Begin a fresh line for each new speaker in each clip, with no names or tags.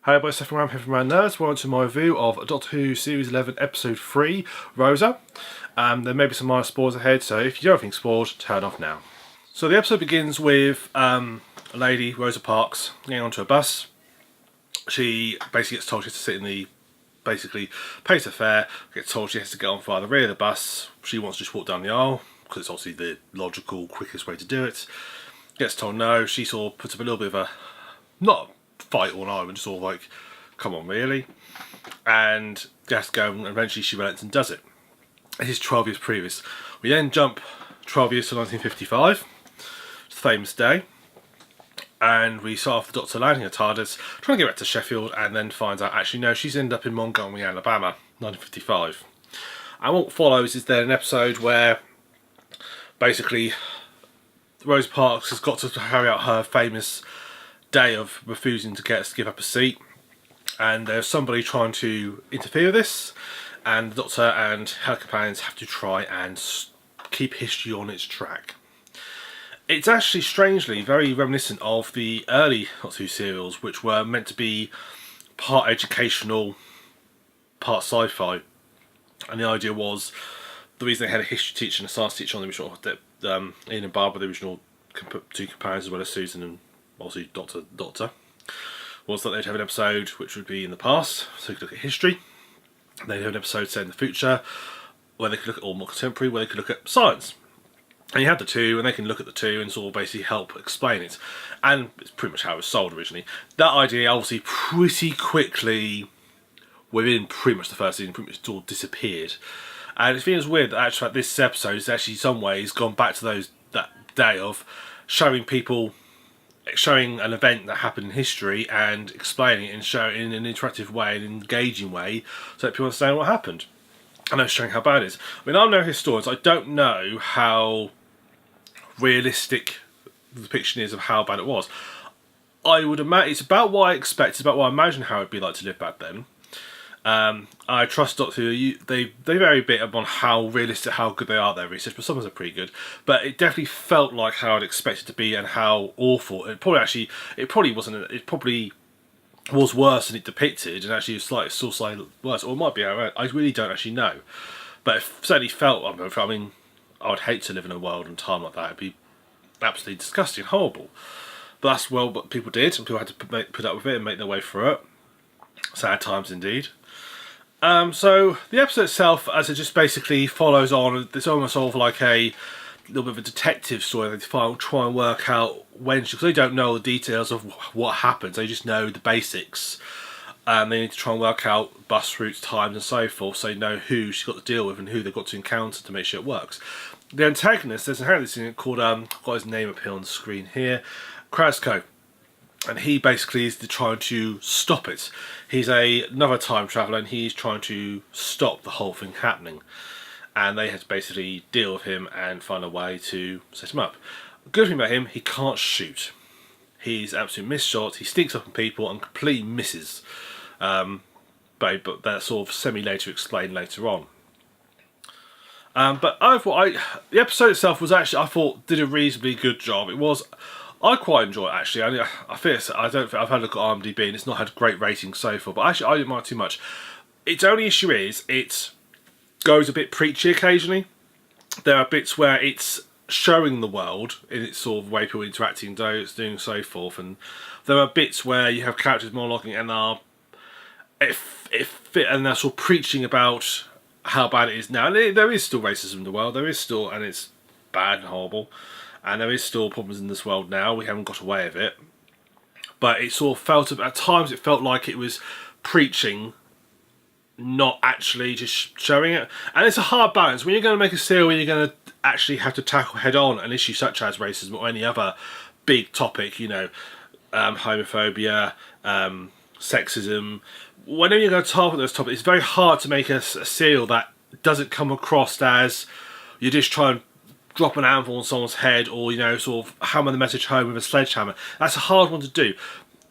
Hello, boys. TheSuffolkRam here from Around Nerds. Welcome to my review of Doctor Who Series 11, Episode 3, Rosa. There may be some minor spoilers ahead, so if you don't think spoiled, turn off now. So the episode begins with a lady, Rosa Parks, getting onto a bus. She basically gets told she has to sit in the, basically pays her fare, gets told she has to get on via the rear of the bus. She wants to just walk down the aisle, because it's obviously the logical, quickest way to do it. Gets told no. She sort of puts up a little bit of a, not fight all night, but just sort of like, come on, really? And has to go, and eventually she relents and does it. This is 12 years previous. We then jump 12 years to 1955. It's a famous day. And we start off the Doctor landing at TARDIS, trying to get back to Sheffield, and then finds out, actually, no, she's ended up in Montgomery, Alabama, 1955. And what follows is then an episode where, basically, Rosa Parks has got to carry out her famous day of refusing to give up a seat, and there's somebody trying to interfere with this, and the Doctor and her companions have to try and keep history on its track. It's actually strangely very reminiscent of the early Doctor Who serials, which were meant to be part educational, part sci-fi, and the idea was the reason they had a history teacher and a science teacher on the original, Ian and Barbara, the original two companions, as well as Susan and obviously Doctor, was that they'd have an episode which would be in the past, so you could look at history. They'd have an episode set in the future, where they could look at all more contemporary, where they could look at science. And you have the two, and they can look at the two and sort of basically help explain it. And it's pretty much how it was sold originally. That idea, obviously, pretty quickly, within pretty much the first season, pretty much all disappeared. And it feels weird that actually this episode is actually in some ways gone back to that day of showing an event that happened in history and explaining it and showing it in an interactive way, an engaging way, so that people understand what happened. And I'm showing how bad it is. I mean, I'm no historian, so I don't know how realistic the depiction is of how bad it was. I would imagine it's about what I expect, it's about what I imagine how it'd be like to live back then. I trust Doctor Who. They vary a bit on how realistic, how good they are at their research, but some of them are pretty good. But it definitely felt like how I'd expect it to be and how awful. It probably wasn't. It probably was worse than it depicted, and actually it's still slightly worse, or it might be. I really don't actually know. But it certainly felt. I mean, I would hate to live in a world and time like that. It'd be absolutely disgusting, horrible. But that's what people did, and people had to put up with it and make their way through it. Sad times indeed. So the episode itself, as it just basically follows on, it's almost sort of like a little bit of a detective story. They try and work out when because they don't know the details of what happens. They just know the basics. They need to try and work out bus routes, times, and so forth, so they know who she's got to deal with and who they've got to encounter to make sure it works. The antagonist, there's an antagonist in it called I've got his name up here on the screen here, Krasko. And he basically is trying to stop it. He's another time traveller, and he's trying to stop the whole thing happening. And they have to basically deal with him and find a way to set him up. The good thing about him, he can't shoot. He's absolutely missed shots. He sneaks up on people and completely misses. But that's sort of semi-later explained later on. But overall, the episode itself was actually, I thought, did a reasonably good job. I quite enjoy it actually. I don't think I've had a look at IMDb and it's not had great ratings so far, but actually I didn't mind too much. Its only issue is it goes a bit preachy occasionally. There are bits where it's showing the world in its sort of way people interacting, doing so forth, and there are bits where you have characters monologuing and they're sort of preaching about how bad it is now. And there is still racism in the world. There is still, and it's bad and horrible. And there is still problems in this world now. We haven't got away with it. But it sort of felt, at times it felt like it was preaching, not actually just showing it. And it's a hard balance. When you're going to make a serial where you're going to actually have to tackle head on an issue such as racism or any other big topic, homophobia, sexism, whenever you're going to target those topics, it's very hard to make a serial that doesn't come across as you're just trying to drop an anvil on someone's head or, sort of hammer the message home with a sledgehammer. That's a hard one to do.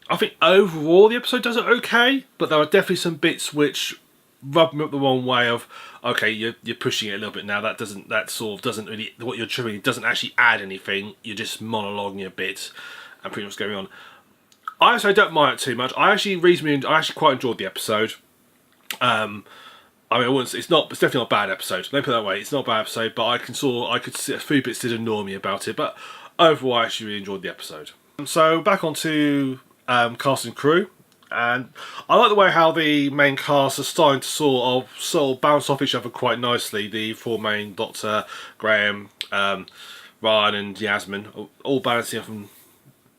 I think overall the episode does it okay, but there are definitely some bits which rub me up the wrong way of, okay, you're pushing it a little bit now. That sort of doesn't really, what you're doing doesn't actually add anything. You're just monologuing a bit and pretty much going on. I actually don't mind it too much. I actually quite enjoyed the episode. I mean, it's definitely not a bad episode. Let me put it that way. It's not a bad episode, but I could see a few bits did annoy me about it. But overall, I actually really enjoyed the episode. So back onto cast and crew, and I like the way how the main cast are starting to sort of bounce off each other quite nicely. The four main Doctor, Graham, Ryan, and Yasmin, all balancing off and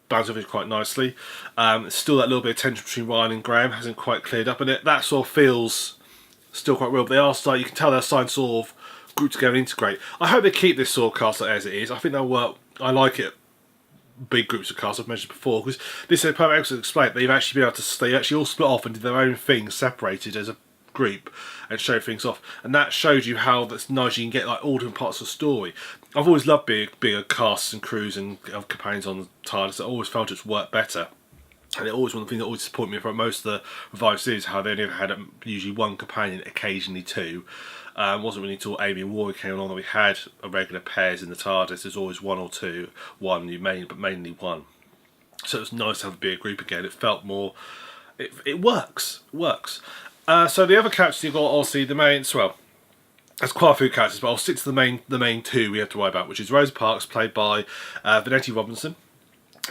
bouncing off it quite nicely. Still that little bit of tension between Ryan and Graham hasn't quite cleared up, and that sort of feels still quite real. But they are starting. You can tell they're starting to sort of group together and integrate. I hope they keep this sort of cast as it is. I think they'll work. I like it. Big groups of cast I've mentioned before, because this is a perfect episode to explain. They've actually been able to they actually all split off and did their own thing, separated as a group, and show things off. And that shows you how that's nice. You can get like all different parts of the story. I've always loved bigger casts and crews and companions on the TARDIS. I always felt it's worked better. And it always one of the things that always disappointed me from most of the revived series, how they only ever had usually one companion, occasionally two. Wasn't really until Amy and Rory came along that we had a regular pairs in the TARDIS. There's always one or two, but mainly one. So it was nice to have a bigger group again. It felt more. It works. So the other characters you've got, obviously the main. Well, there's quite a few characters, but I'll stick to the main two we have to worry about, which is Rosa Parks, played by Vanetti Robinson.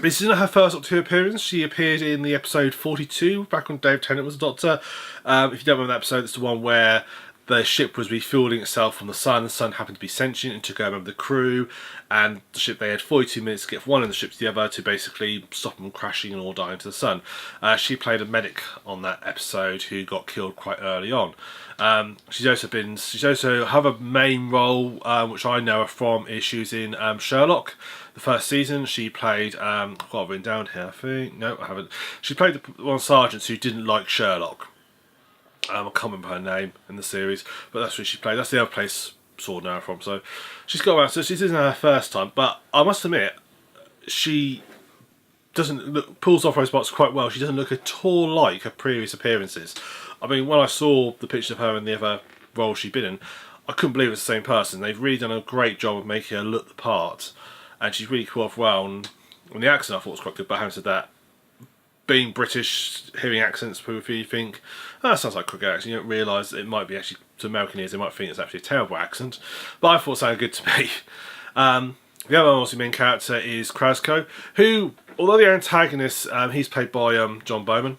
This isn't her first Doctor Who appearance. She appeared in the episode 42, back when Dave Tennant was a Doctor. If you don't remember that episode, it's the one where the ship was refueling itself from the sun. The sun happened to be sentient and took over the crew, and the ship, they had 42 minutes to get from one end of the ship to the other to basically stop them crashing and all dying to the sun. She played a medic on that episode who got killed quite early on. She's also have a main role, which I know her from, is she was in Sherlock. The first season, she played, I've got it written down here, I think. No, I haven't. She played one of the sergeants who didn't like Sherlock. I can't remember her name in the series, but that's where she played. That's the other place I saw her from. So she's got around. So this isn't her first time, but I must admit, she pulls off Rose Parks quite well. She doesn't look at all like her previous appearances. I mean, when I saw the picture of her in the other role she'd been in, I couldn't believe it was the same person. They've really done a great job of making her look the part, and she's really come off well. And the accent I thought was quite good, but having said that, being British, hearing accents, people you think, oh, that sounds like a quick accent. You don't realise it might be actually, to American ears, they might think it's actually a terrible accent. But I thought it sounded good to me. The other obviously main character is Krasko, who, although the antagonist, he's played by John Bowman.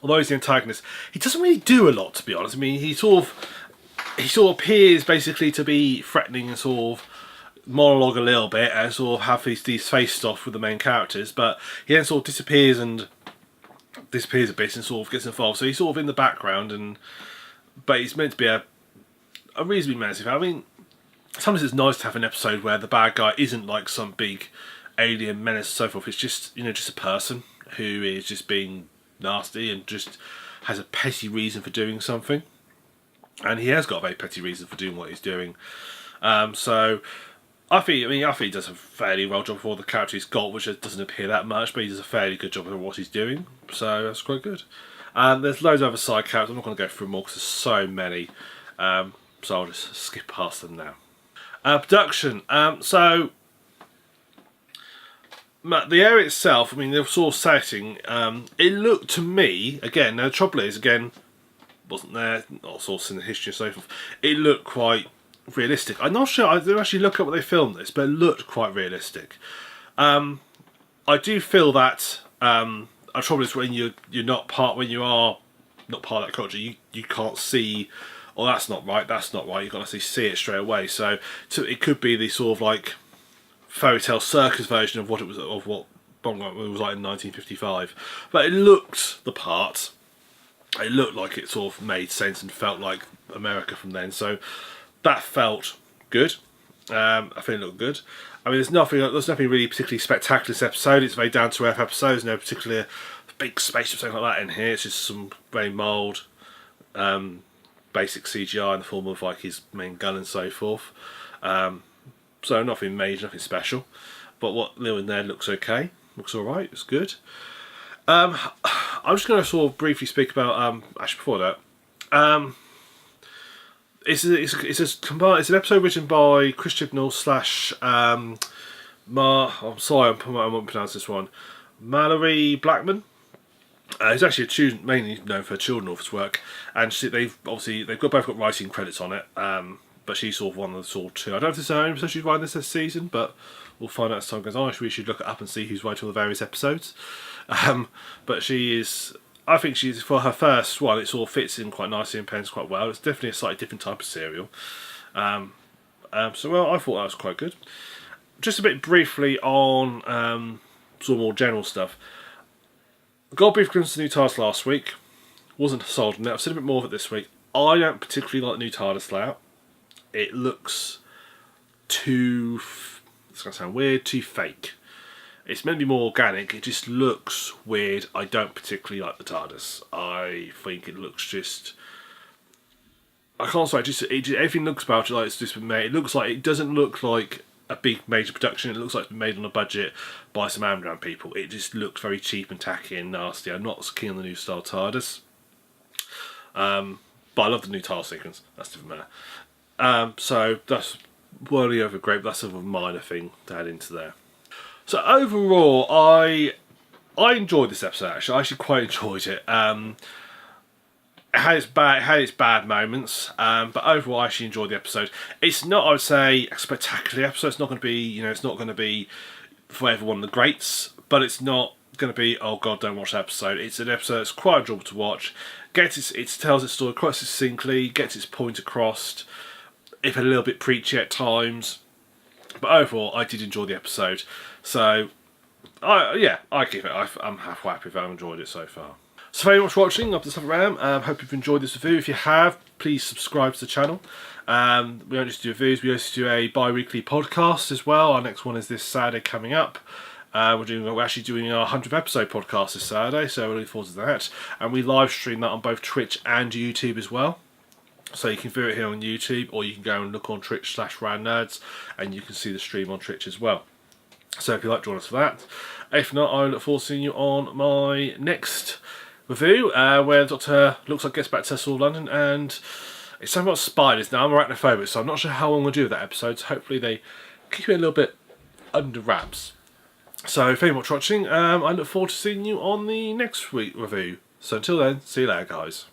Although he's the antagonist, he doesn't really do a lot, to be honest. I mean, he sort of appears basically to be threatening and sort of monologue a little bit and sort of have these face off with the main characters, but he then sort of disappears a bit and sort of gets involved. So he's sort of in the background, but he's meant to be a reasonably menacing. I mean, sometimes it's nice to have an episode where the bad guy isn't like some big alien menace and so forth. It's just just a person who is just being nasty and just has a petty reason for doing something, and he has got a very petty reason for doing what he's doing. So I think he does a fairly well job for the character he's got, which doesn't appear that much, but he does a fairly good job of what he's doing, so that's quite good. There's loads of other side characters. I'm not going to go through them all because there's so many, so I'll just skip past them now. Production. So the area itself, I mean, the sort of setting, it looked to me, again, now the trouble is, wasn't there, not source in the history and so forth, it looked quite realistic. I'm not sure, I didn't actually look at what they filmed this, but it looked quite realistic. I do feel that the trouble is when you are not part of that culture, you can't see, oh, that's not right, you can't actually see it straight away. So it could be the sort of like fairy tale circus version of what Bongo was like in 1955, but it looked the part. It looked like it sort of made sense and felt like America from then, so that felt good. I think it looked good. I mean, there's nothing really particularly spectacular in this episode. It's a very down to earth episode. There's no particular big spaceship or something like that in here. It's just some very mild, basic CGI in the form of like his main gun and so forth. So nothing major, nothing special. But what little in there looks okay. Looks alright, it's good. I'm just going to sort of briefly speak about, actually before that, it's an episode written by Chris Chibnall / I'm sorry, I won't pronounce this one, Mallory Blackman. Who's actually a student mainly known for her children authors work, and they've both got writing credits on it. But she's sort of one of the sort of two. I don't know if this is her own episode she's writing this season, but we'll find out as time goes on. We should look it up and see who's writing all the various episodes. But she is. I think she's, for her first one, it sort of fits in quite nicely and pens quite well. It's definitely a slightly different type of serial. I thought that was quite good. Just a bit briefly on sort of more general stuff. Got a brief glimpse of the new TARDIS last week. Wasn't sold on it. I've seen a bit more of it this week. I don't particularly like the new TARDIS layout. It looks too... It's going to sound weird, too fake. It's meant to be more organic. It just looks weird. I don't particularly like the TARDIS. I think it looks just... I can't say, everything looks about it like it's just been made. It doesn't look like a big major production. It looks like it's been made on a budget by some Amdram people. It just looks very cheap and tacky and nasty. I'm not so keen on the new style TARDIS. But I love the new TARDIS sequence. That's a different matter. So that's worldly over great, but that's sort of a minor thing to add into there. So overall, I enjoyed this episode actually. I actually quite enjoyed it. It had its bad moments, but overall I actually enjoyed the episode. It's not, I would say, a spectacular episode. It's not going to be, it's not going to be forever one of the greats, but it's not going to be, oh god, don't watch that episode. It's an episode that's quite enjoyable to watch. It tells its story quite succinctly, gets its point across, if a little bit preachy at times, but overall I did enjoy the episode. So, I give it. I'm half happy if I've enjoyed it so far. So thank you very much for watching up the TheSuffolkRam. Hope you've enjoyed this review. If you have, please subscribe to the channel. We don't just do reviews, we also do a bi-weekly podcast as well. Our next one is this Saturday coming up. We're actually doing our 100th episode podcast this Saturday, so we're looking forward to that. And we live stream that on both Twitch and YouTube as well. So you can view it here on YouTube, or you can go and look on Twitch/RamNerds, and you can see the stream on Twitch as well. So if you'd like to join us for that. If not, I look forward to seeing you on my next review, where the Doctor looks like gets back to Cecil London, and it's something about spiders. Now I'm arachnophobic, so I'm not sure how long we'll do with that episode. So hopefully they keep it a little bit under wraps. So thank you very much for watching. I look forward to seeing you on the next week review. So until then, see you later, guys.